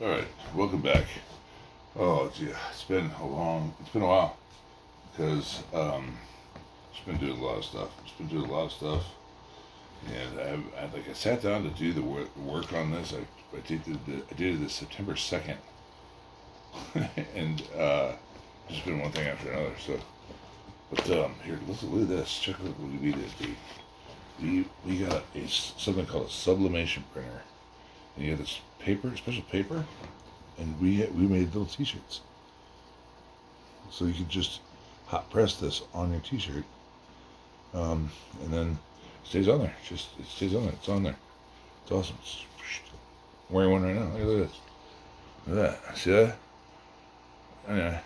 All right, welcome back. Oh, yeah, it's been a while because just been doing a lot of stuff. And I sat down to do the work on this. I did it this September 2nd, and just been one thing after another. So, but here, look at this. Check out what we did. We got something called a sublimation printer, and you have this special paper, and we made little T-shirts. So you can just hot press this on your T-shirt, and then it stays on there. It stays on there. It's on there. It's awesome. I'm wearing one right now. Look at this. Look at that. See that? Anyway,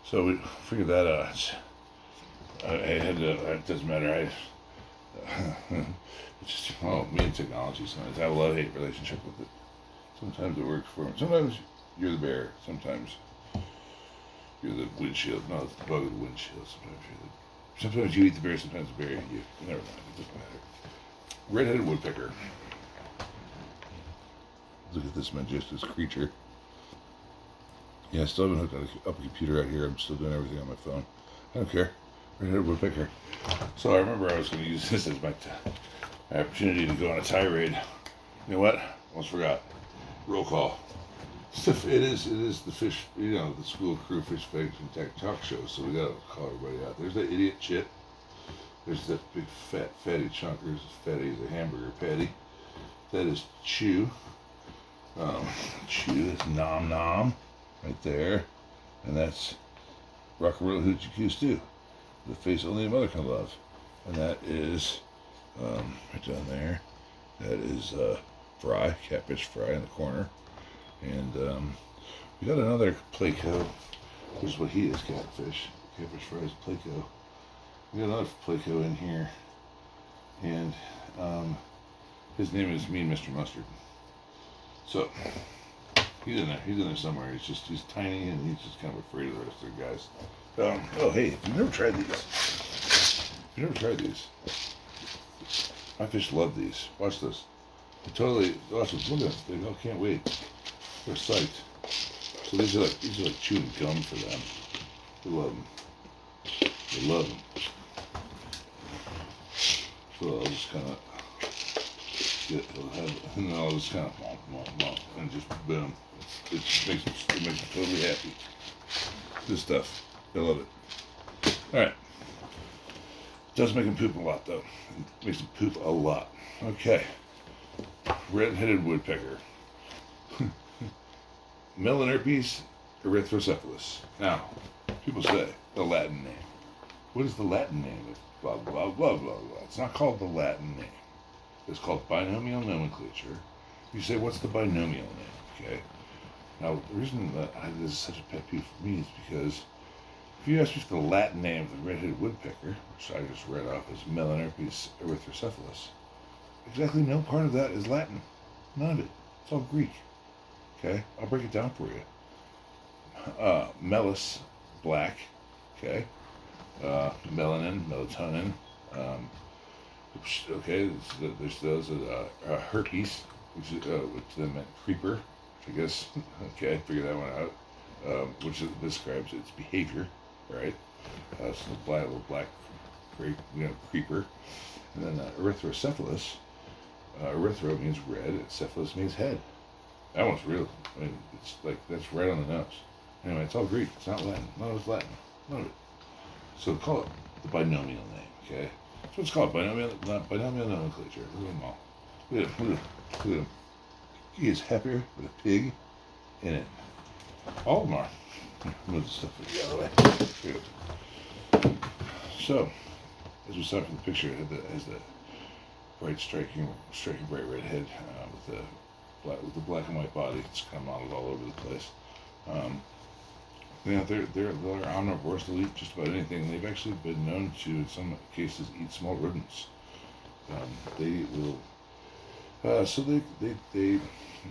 so we figured that out. I had to. It doesn't matter. It's just me and technology. Sometimes I have a love-hate relationship with it. Sometimes it works for me. Sometimes you're the bear. Sometimes you're the windshield. No, it's the bug of the windshield. Sometimes you eat the bear. Sometimes the bear eats you. Never mind. It doesn't matter. Red-headed woodpecker. Look at this majestic creature. Yeah, I still haven't hooked up a computer out here. I'm still doing everything on my phone. I don't care. Red-headed woodpecker. So I remember I was going to use this as my opportunity to go on a tirade. You know what? Almost forgot. Roll call. It is the fish, the school crew fish fiction tech talk show. So we gotta call everybody out. There's that idiot Chit. There's that big fatty chunk. There's fatty as a hamburger patty. That is Chew. Chew is Nom Nom right there, and that's Rockarola Hoochie Coo Stew. The face only a mother can love, and that is right down there. That is Fry, catfish Fry in the corner, and we got another Placo, which is what he is, catfish. Catfish Fry is Placo. We got another Placo in here, and his name is Mean Mr. Mustard. So he's in there. He's in there somewhere. He's tiny, and he's just kind of afraid of the rest of the guys. Oh, hey, you've never tried these. My fish love these. Watch this. Watch this. Look at them. They all can't wait. They're psyched. So these are like chewing gum for them. They love them. So I'll just kind of and then I'll just kind of and just boom. It makes them totally happy. This stuff. I love it. Alright. Does make them poop a lot, though. It makes them poop a lot. Okay. Red-headed woodpecker. Melanerpes erythrocephalus. Now, people say the Latin name. What is the Latin name of blah, blah, blah, blah, blah? It's not called the Latin name. It's called binomial nomenclature. You say, what's the binomial name? Okay. Now, the reason that this is such a pet peeve for me is because if you ask me for the Latin name of the red-headed woodpecker, which I just read off as Melanerpes erythrocephalus, exactly no part of that is Latin. None of it. It's all Greek. Okay? I'll break it down for you. Melis, black. Okay? Melanin, melatonin. Okay, there's those. Herpes, which then meant creeper, which I guess, okay, figure that one out. Which describes its behavior. Right, so the little black, creeper, and then erythrocephalus. Erythro means red, and cephalus means head. That one's real. I mean, it's like that's right on the nose. Anyway, it's all Greek. It's not Latin. None of it's Latin. None of it. So call it the binomial name. Okay, that's what it's called. Binomial nomenclature. Look at them all. Look at him. He is happier with a pig in it. All of them are. Move the stuff the other way. So, as we saw from the picture, it has the bright, striking bright red head with the black and white body. It's kind of modeled all over the place. They're omnivores. They'll eat just about anything. They've actually been known to, in some cases, eat small rodents. They will.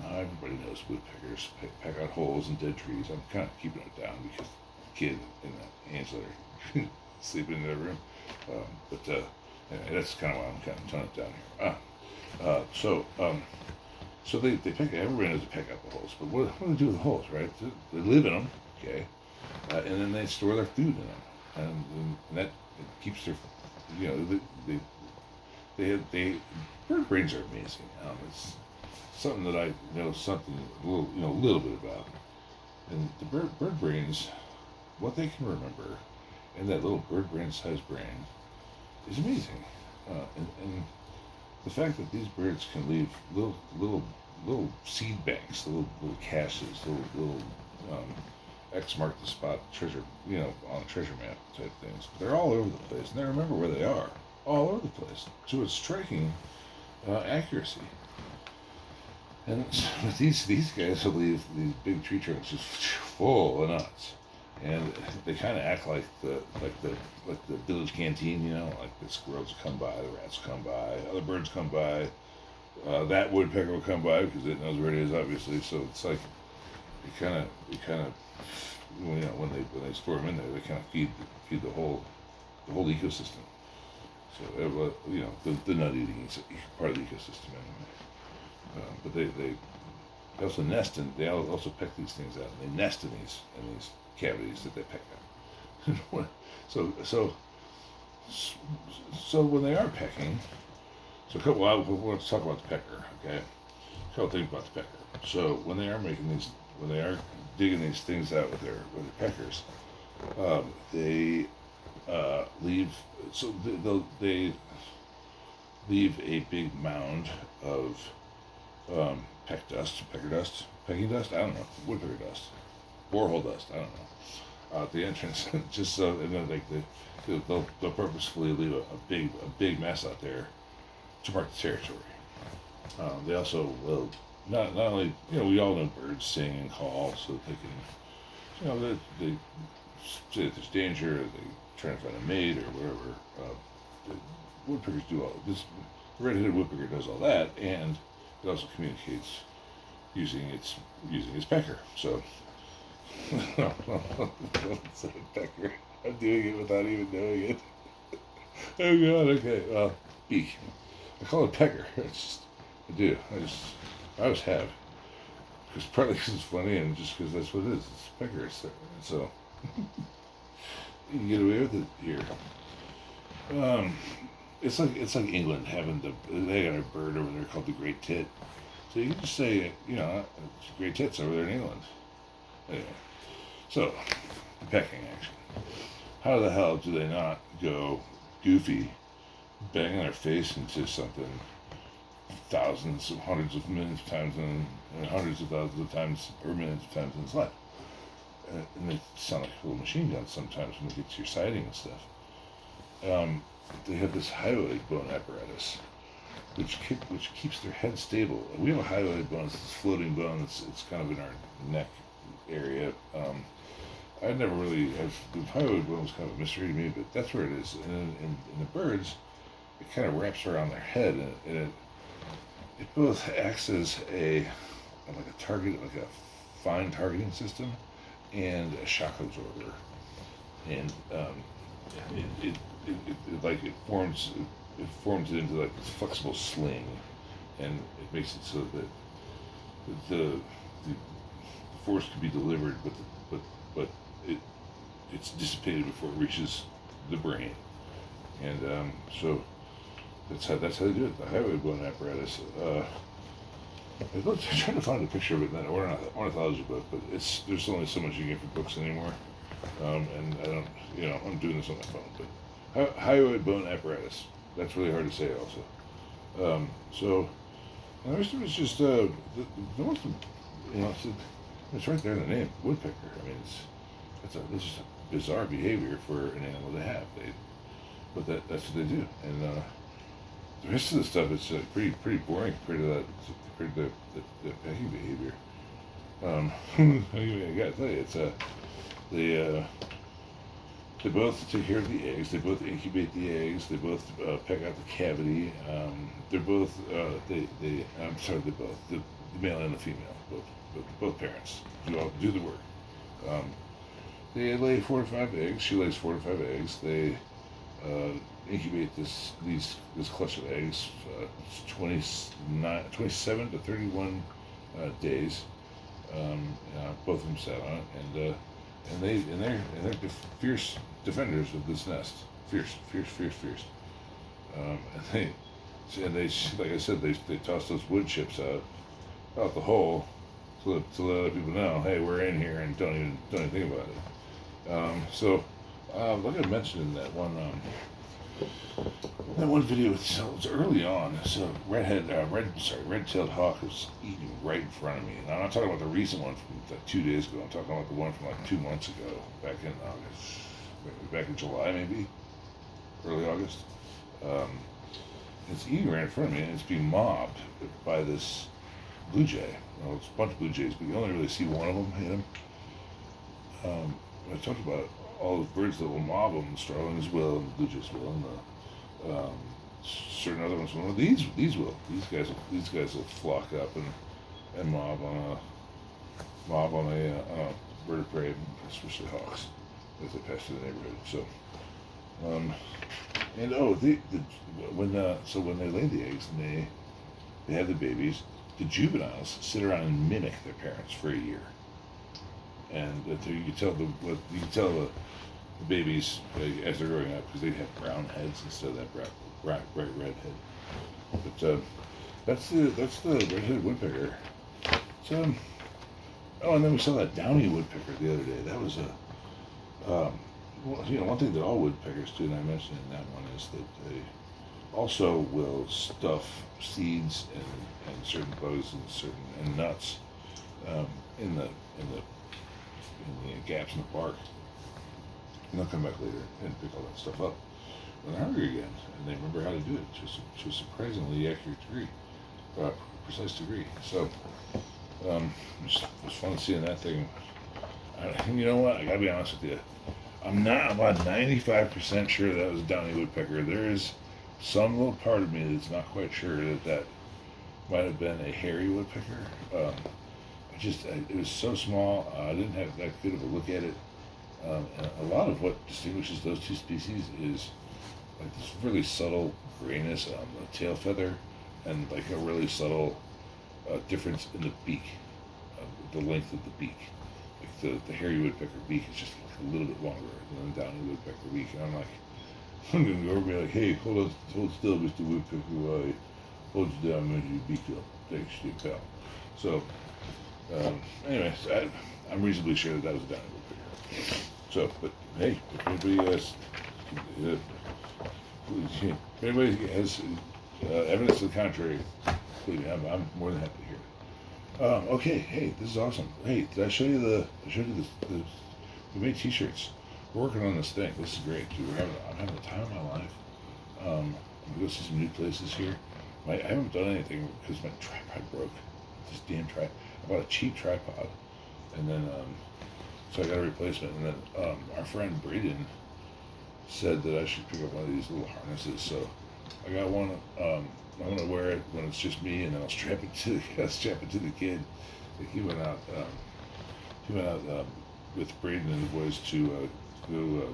Everybody knows woodpeckers peck out holes in dead trees. I'm kind of keeping it down because the kid and the ants that are sleeping in their room. But that's kind of why I'm kind of toning it down here. So they pick. Everybody knows to pick out the holes, but what do they do with the holes, right? They live in them, okay, and then they store their food in them, and that it keeps their, you know, they bird brains are amazing. It's something that I know something a little bit about, and the bird brains, what they can remember, in that little bird brain sized brain, is amazing, and the fact that these birds can leave little seed banks, little caches, little X mark the spot treasure, on a treasure map type things. They're all over the place, and they remember where they are, all over the place. So it's striking accuracy. And these guys will leave these big tree trunks just full of nuts, and they kind of act like the village canteen, like the squirrels come by, the rats come by, other birds come by. That woodpecker will come by because it knows where it is, obviously. So it's like you kind of when they store them in there, they kind of feed the whole ecosystem. So the nut eating is part of the ecosystem anyway. But they also nest, and they also peck these things out. And they nest in these cavities that they peck out. so when they are pecking, let's talk about the pecker. Okay, a couple things about the pecker. So when they are digging these things out with their peckers, they leave. So they leave a big mound of pecker dust, pecking dust. I don't know, woodpecker dust, borehole dust. I don't know. At the entrance, just so, and then they'll purposefully leave a big mess out there to mark the territory. They also will not only, we all know birds sing and call, so that they can, they say that there's danger, or they try to find a mate or whatever. The woodpeckers do all this. The red-headed woodpecker does all that, and it also communicates using its pecker. So, it's a pecker. I'm doing it without even knowing it. Oh God. Okay. Well, beak. I call it pecker. I do. I always have. Partly because it's funny, and just because that's what it is. It's pecker. So you can get away with it here. It's like England having they got a bird over there called the great tit. So you can just say, it's great tits over there in England. Anyway, so the pecking action. How the hell do they not go goofy, banging their face into something thousands, hundreds of millions of times, and hundreds of thousands of times, or millions of times in its life? And they sound like little machine guns sometimes when they get to your sighting and stuff. They have this hyoid bone apparatus, which keeps their head stable. We have a hyoid bone, it's this floating bone. It's kind of in our neck area. I never really the hyoid bone was kind of a mystery to me, but that's where it is. And in the birds, it kind of wraps around their head, and it both acts as a target, like a fine targeting system, and a shock absorber. And it forms it into like this flexible sling, and it makes it so that the force can be delivered, but it's dissipated before it reaches the brain. And so that's how they do it. The hyoid bone apparatus. I'm trying to find a picture of it in that ornithology book, but there's only so much you get for books anymore. And I don't, I'm doing this on my phone, but hyoid bone apparatus. That's really hard to say also. So, and the rest of it's just, the most, it's right there in the name, woodpecker. I mean, it's just a bizarre behavior for an animal to have. But that's what they do. And the rest of the stuff is pretty boring compared to the pecking behavior. I gotta tell you, they both take care of the eggs. They both incubate the eggs. They both peck out the cavity. They're both the male and the female, both parents do the work. They lay 4 to 5 eggs. She lays 4 to 5 eggs. They incubate this cluster of eggs. It's 27 to 31 days. Both of them sat on it, and they're fierce defenders of this nest. Fierce. And they like I said, they toss those wood chips out the hole to let other people know, hey, we're in here, and don't even think about it. Like I mentioned in that one video, it's early on. So red-tailed hawk was eating right in front of me. And I'm not talking about the recent one from 2 days ago. I'm talking about the one from like 2 months ago, back in August, back in July maybe, early August. It's eating right in front of me, and it's being mobbed by this blue jay. Well, it's a bunch of blue jays, but you only really see one of them hit him. I talked about all those birds that will mob them, the starlings will, and the blue jays will, and the certain other ones will. These will. These guys will flock up and mob on a bird of prey, especially hawks, as they pass through the neighborhood. So, when they lay the eggs and they have the babies, the juveniles sit around and mimic their parents for a year, and you can tell the babies as they're growing up, because they have brown heads instead of that bright red head. But that's the red-headed woodpecker. So, and then we saw that downy woodpecker the other day. That was one thing that all woodpeckers do, and I mentioned in that one, is that they also will stuff seeds and certain bugs and nuts in the gaps in the bark, and they'll come back later and pick all that stuff up when they're hungry again, and they remember how to do it to a surprisingly accurate degree, precise degree. So it was fun seeing that thing. You know what? I gotta be honest with you. I'm not about 95% sure that was a downy woodpecker. There is some little part of me that's not quite sure that might have been a hairy woodpecker. It was so small. I didn't have that good of a look at it. And a lot of what distinguishes those two species is like this really subtle grayness on the tail feather, and like a really subtle difference in the beak, the length of the beak. Like the hairy woodpecker beak is just a little bit longer than the downy woodpecker beak. And I'm gonna go over and be like, hey, hold still, Mr. Woodpecker, while I hold you down and measure your beak up. Thanks, you pal. So, anyways, I'm reasonably sure that was a downy woodpecker. So, but hey, if anybody has evidence to the contrary, please, I'm more than happy to hear it. Okay, hey, this is awesome. Hey, did I show you this? We made t-shirts. We're working on this thing. This is great, dude. I'm having the time of my life. I'm gonna go see some new places here. I haven't done anything because my tripod broke. This damn tripod. I bought a cheap tripod, and then so I got a replacement. And then our friend Braden said that I should pick up one of these little harnesses. So I got one. I'm gonna wear it when it's just me, and then I'll strap it to the kid. Like he went out with Braden and the boys to go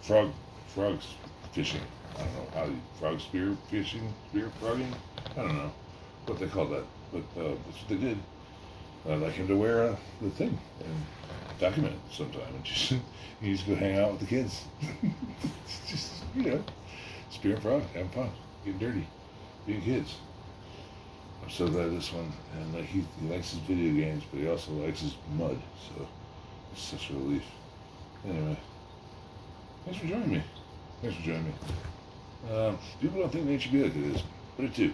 frogs fishing. I don't know spear frogging. I don't know what they call that, but that's what they did. I'd like him to wear the thing and document it sometime, and just go hang out with the kids. Just spear and frog, having fun, getting dirty, being kids. I'm so glad this one, and like he likes his video games, but he also likes his mud, so it's such a relief. Anyway, thanks for joining me. People don't think nature be like it is, but it do.